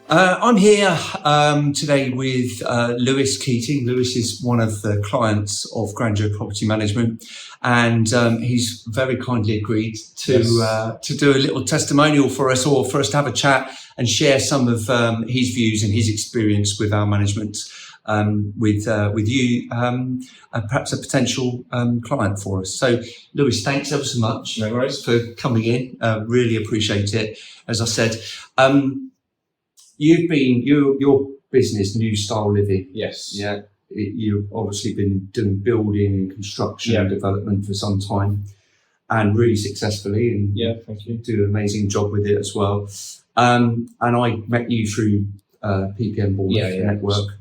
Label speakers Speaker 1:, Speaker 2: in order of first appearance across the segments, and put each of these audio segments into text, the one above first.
Speaker 1: I'm here today with Lewis Keating. Lewis is one of the clients of Grandeur Property Management, and he's very kindly agreed to do a little testimonial for us all, for us to have a chat and share some of his views and his experience with our management, with you, and perhaps a potential client for us. So, Lewis, thanks ever so much for coming in. Really appreciate it. As I said. Your business, New Style Living.
Speaker 2: Yes.
Speaker 1: Yeah. You've obviously been doing building and construction and development for some time, and really successfully. And
Speaker 2: thank you.
Speaker 1: Do an amazing job with it as well. And I met you through PPM Bournemouth Network.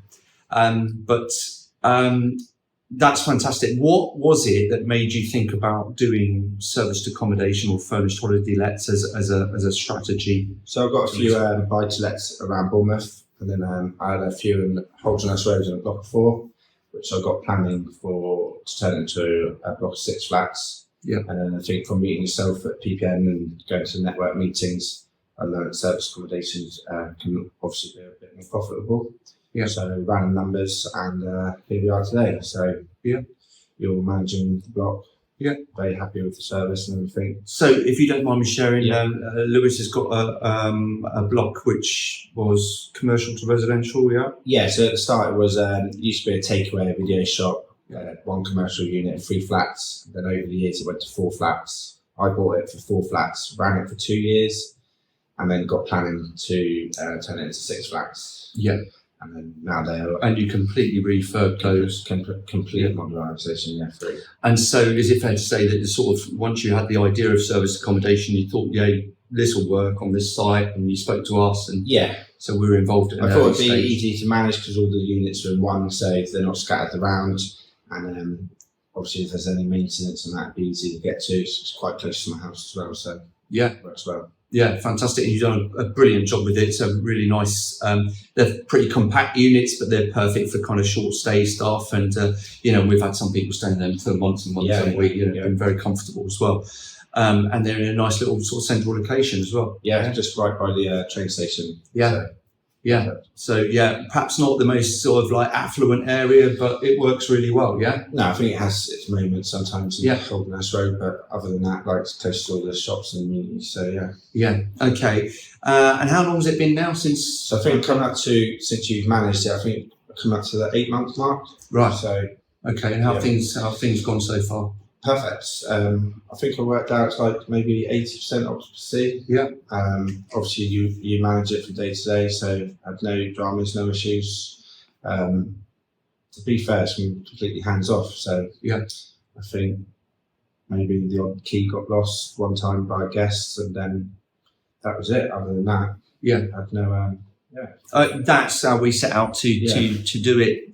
Speaker 1: That's fantastic. What was it that made you think about doing serviced accommodation or furnished holiday lets as a strategy?
Speaker 2: So I've got a few buy-to-lets around Bournemouth, and then I had a few in Holderness Road in a block of 4, which I got planning to turn into a block of 6 flats.
Speaker 1: Yeah.
Speaker 2: And then I think from meeting yourself at PPM and going to network meetings, I learned serviced accommodations can obviously be a bit more profitable. Yeah. So random numbers, and here we are today. So you're managing the block. Yeah. Very happy with the service and everything.
Speaker 1: So if you don't mind me sharing, Lewis has got a block which was commercial to residential. Yeah.
Speaker 2: Yeah. So at the start it was used to be a takeaway video shop. 1 commercial unit, 3 flats. Then over the years it went to 4 flats. I bought it for 4 flats, ran it for 2 years, and then got planning to turn it into 6 flats.
Speaker 1: Yeah.
Speaker 2: And then now they are. And
Speaker 1: you completely refurb those.
Speaker 2: Complete modernisation, free.
Speaker 1: And so is it fair to say that sort of once you had the idea of service accommodation, you thought, this will work on this site, and you spoke to us, and so we were involved in it.
Speaker 2: I thought it'd be easy to manage because all the units are in one, so they're not scattered around. And obviously, if there's any maintenance, and that'd be easy to get to. It's quite close to my house as well, so it works well. Yeah,
Speaker 1: fantastic. And you've done a brilliant job with it. So really nice. They're pretty compact units, but they're perfect for kind of short stay stuff. And, we've had some people staying there for months and months, and been very comfortable as well. And they're in a nice little sort of central location as well.
Speaker 2: Yeah, just right by the train station.
Speaker 1: So perhaps not the most sort of like affluent area, but it works really well. Yeah.
Speaker 2: No, I think it has its moments sometimes in Holderness Road, but other than that, like it's close to all the shops and communities. So
Speaker 1: Okay. And how long has it been now since?
Speaker 2: So I think since you've managed it, I think coming up to the 8-month mark.
Speaker 1: Right.
Speaker 2: So
Speaker 1: okay. And how have things gone so far?
Speaker 2: Perfect. I think I worked out like maybe 80% occupancy. Yeah. Obviously, you manage it from day to day, so I had no dramas, no issues. To be fair, it's been completely hands off. So I think maybe the odd key got lost one time by guests, and then that was it. Other than that, I had no.
Speaker 1: That's how we set out to do it.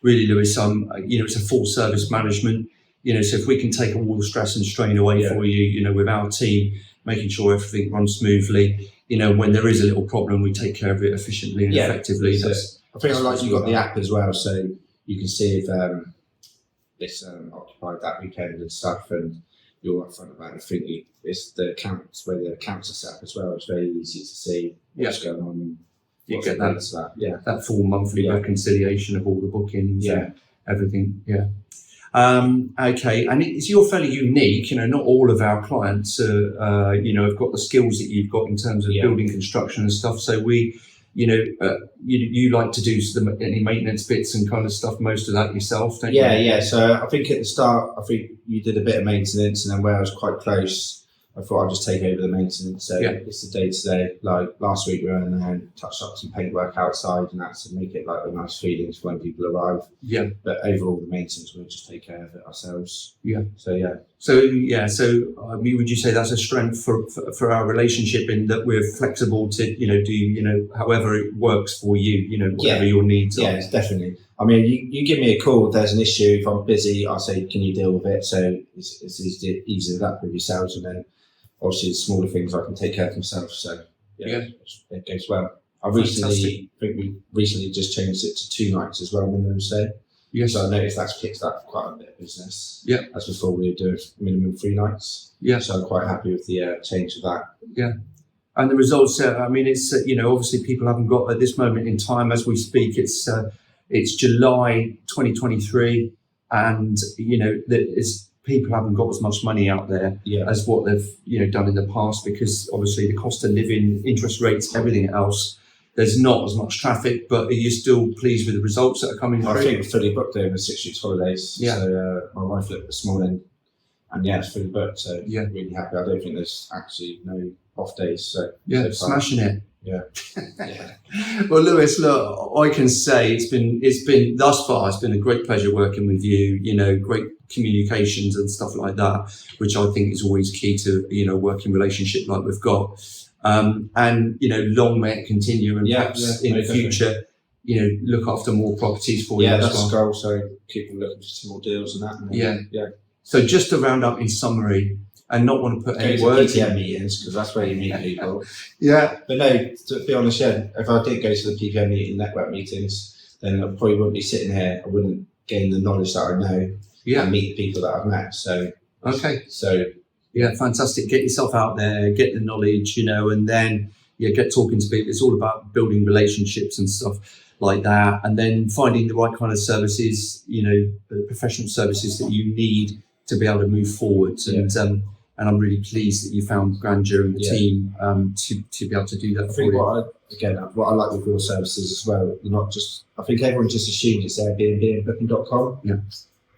Speaker 1: Really, Lewis. It's a full service management. So if we can take all the stress and strain away for you, with our team, making sure everything runs smoothly, when there is a little problem, we take care of it efficiently and effectively.
Speaker 2: I think you've got the app as well, so you can see if it's occupied that weekend and stuff, and you're upfront about it. I think it's the accounts, where the accounts are set up as well. It's very easy to see what's going on. And
Speaker 1: you get that full monthly reconciliation of all the bookings and everything. Okay, and you're fairly unique. Not all of our clients, have got the skills that you've got in terms of building construction and stuff. So you like to do any maintenance bits and kind of stuff. Most of that yourself, don't you?
Speaker 2: Yeah. So I think at the start, you did a bit of maintenance, and then where I was quite close, I thought I'd just take over the maintenance. So it's the day to day. Like last week, we were in there and touched up some paintwork outside, and that's to make it like a nice feeling for when people arrive. Yeah. But overall, the maintenance, we'll just take care of it ourselves. Yeah. So
Speaker 1: would you say that's a strength for our relationship, in that we're flexible to do however it works for you, whatever your needs are.
Speaker 2: Yeah, it's definitely. I mean, you give me a call if there's an issue. If I'm busy, I'll say, can you deal with it? So it's easy that with yourselves, and then obviously the smaller things I can take care of myself. So it goes well. We recently just changed it to 2 nights as well, minimum stay. Yes. So I noticed that's picked up quite a bit of business. Yeah. As before we were doing minimum 3 nights. Yeah. So I'm quite happy with the change of that.
Speaker 1: Yeah. And the results, I mean, it's, obviously people haven't got, at this moment in time as we speak, it's July 2023, and, people haven't got as much money out there as what they've, done in the past, because obviously the cost of living, interest rates, everything else, there's not as much traffic. But are you still pleased with the results that are coming through?
Speaker 2: I think we're fully booked over 6 weeks holidays.
Speaker 1: Yeah.
Speaker 2: So my wife looked this morning, and it's fully booked. So really happy. I don't think there's actually no off days. So
Speaker 1: smashing it.
Speaker 2: Yeah.
Speaker 1: Well, Lewis, look, I can say it's been thus far. It's been a great pleasure working with you. Great communications and stuff like that, which I think is always key to working relationship like we've got. And long may it continue, and perhaps in the future, look after more properties for you.
Speaker 2: Yeah,
Speaker 1: as
Speaker 2: that's
Speaker 1: well.
Speaker 2: the goal. So keep looking for some more deals and that. And
Speaker 1: Yeah. So just to round up in summary, and not want to put any words
Speaker 2: PPM meetings, because that's where you meet people.
Speaker 1: Yeah.
Speaker 2: But no, to be honest, if I did go to the PPM meeting, network meetings, then I probably wouldn't be sitting here. I wouldn't gain the knowledge that I know and meet the people that I've met. So yeah, fantastic. Get yourself out there, get the knowledge, and then get talking to people. It's all about building relationships and stuff like that, and then finding the right kind of services, the professional services that you need to be able to move forward. And I'm really pleased that you found Grandeur and the team to be able to do that. I think what I like with your services as well, you're not just, I think everyone just assumes it's Airbnb and Booking.com.
Speaker 1: Yeah.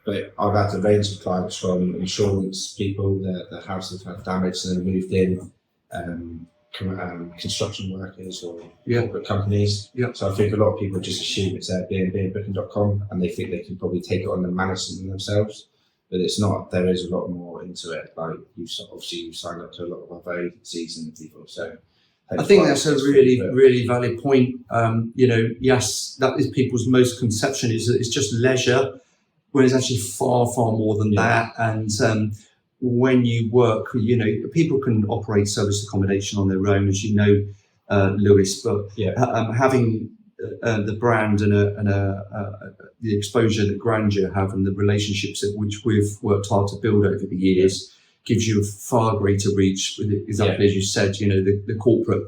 Speaker 2: But I've had a range of clients from insurance people, their houses have had damage and then moved in, construction workers or corporate companies. Yeah. So I think a lot of people just assume it's Airbnb and Booking.com, and they think they can probably take it on and manage it themselves. But it's not. There is a lot more into it. Like you signed up to a lot of other agencies and people. So
Speaker 1: I think that's a really valid point. Yes, that is people's most conception is that it's just leisure, when it's actually far more than that. And when you work, people can operate service accommodation on their own, as you know, Lewis. But having the brand and the exposure that Grandeur have and the relationships which we've worked hard to build over the years gives you a far greater reach. Exactly as you said, the corporate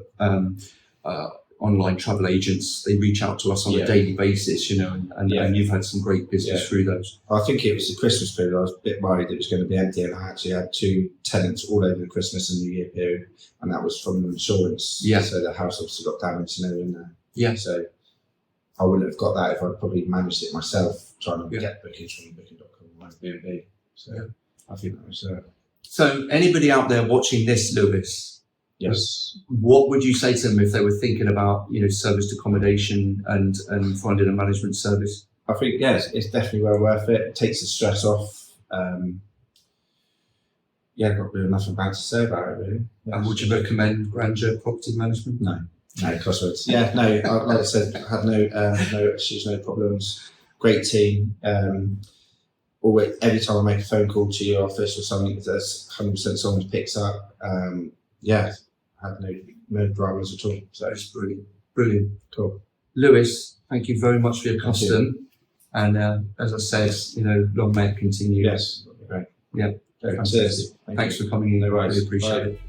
Speaker 1: online travel agents, they reach out to us on a daily basis, and you've had some great business through those.
Speaker 2: I think it was the Christmas period. I was a bit worried it was going to be empty, and I actually had 2 tenants all over the Christmas and New Year period, and that was from insurance. Yeah. So the house obviously got damaged and they were in there. Yeah. So I wouldn't have got that if I'd probably managed it myself, trying to get bookings from Booking.com and Airbnb. So I think that was.
Speaker 1: So anybody out there watching this, Lewis?
Speaker 2: Yes.
Speaker 1: What would you say to them if they were thinking about, serviced accommodation and finding a management service?
Speaker 2: I think it's definitely well worth it. It takes the stress off. I've got really nothing bad to say about it, really.
Speaker 1: And would you recommend Grandeur Property Management?
Speaker 2: No, crosswords. Like I said, I had no issues, no problems. Great team. Always, every time I make a phone call to your office or something, there's 100% someone picks up. I had no dramas at all. So
Speaker 1: it's brilliant.
Speaker 2: Cool.
Speaker 1: Lewis, thank you very much for your custom. And as I said, long may it continue.
Speaker 2: Yes, great.
Speaker 1: Yeah,
Speaker 2: fantastic.
Speaker 1: Thanks for coming in.
Speaker 2: No worries.
Speaker 1: Really appreciate it.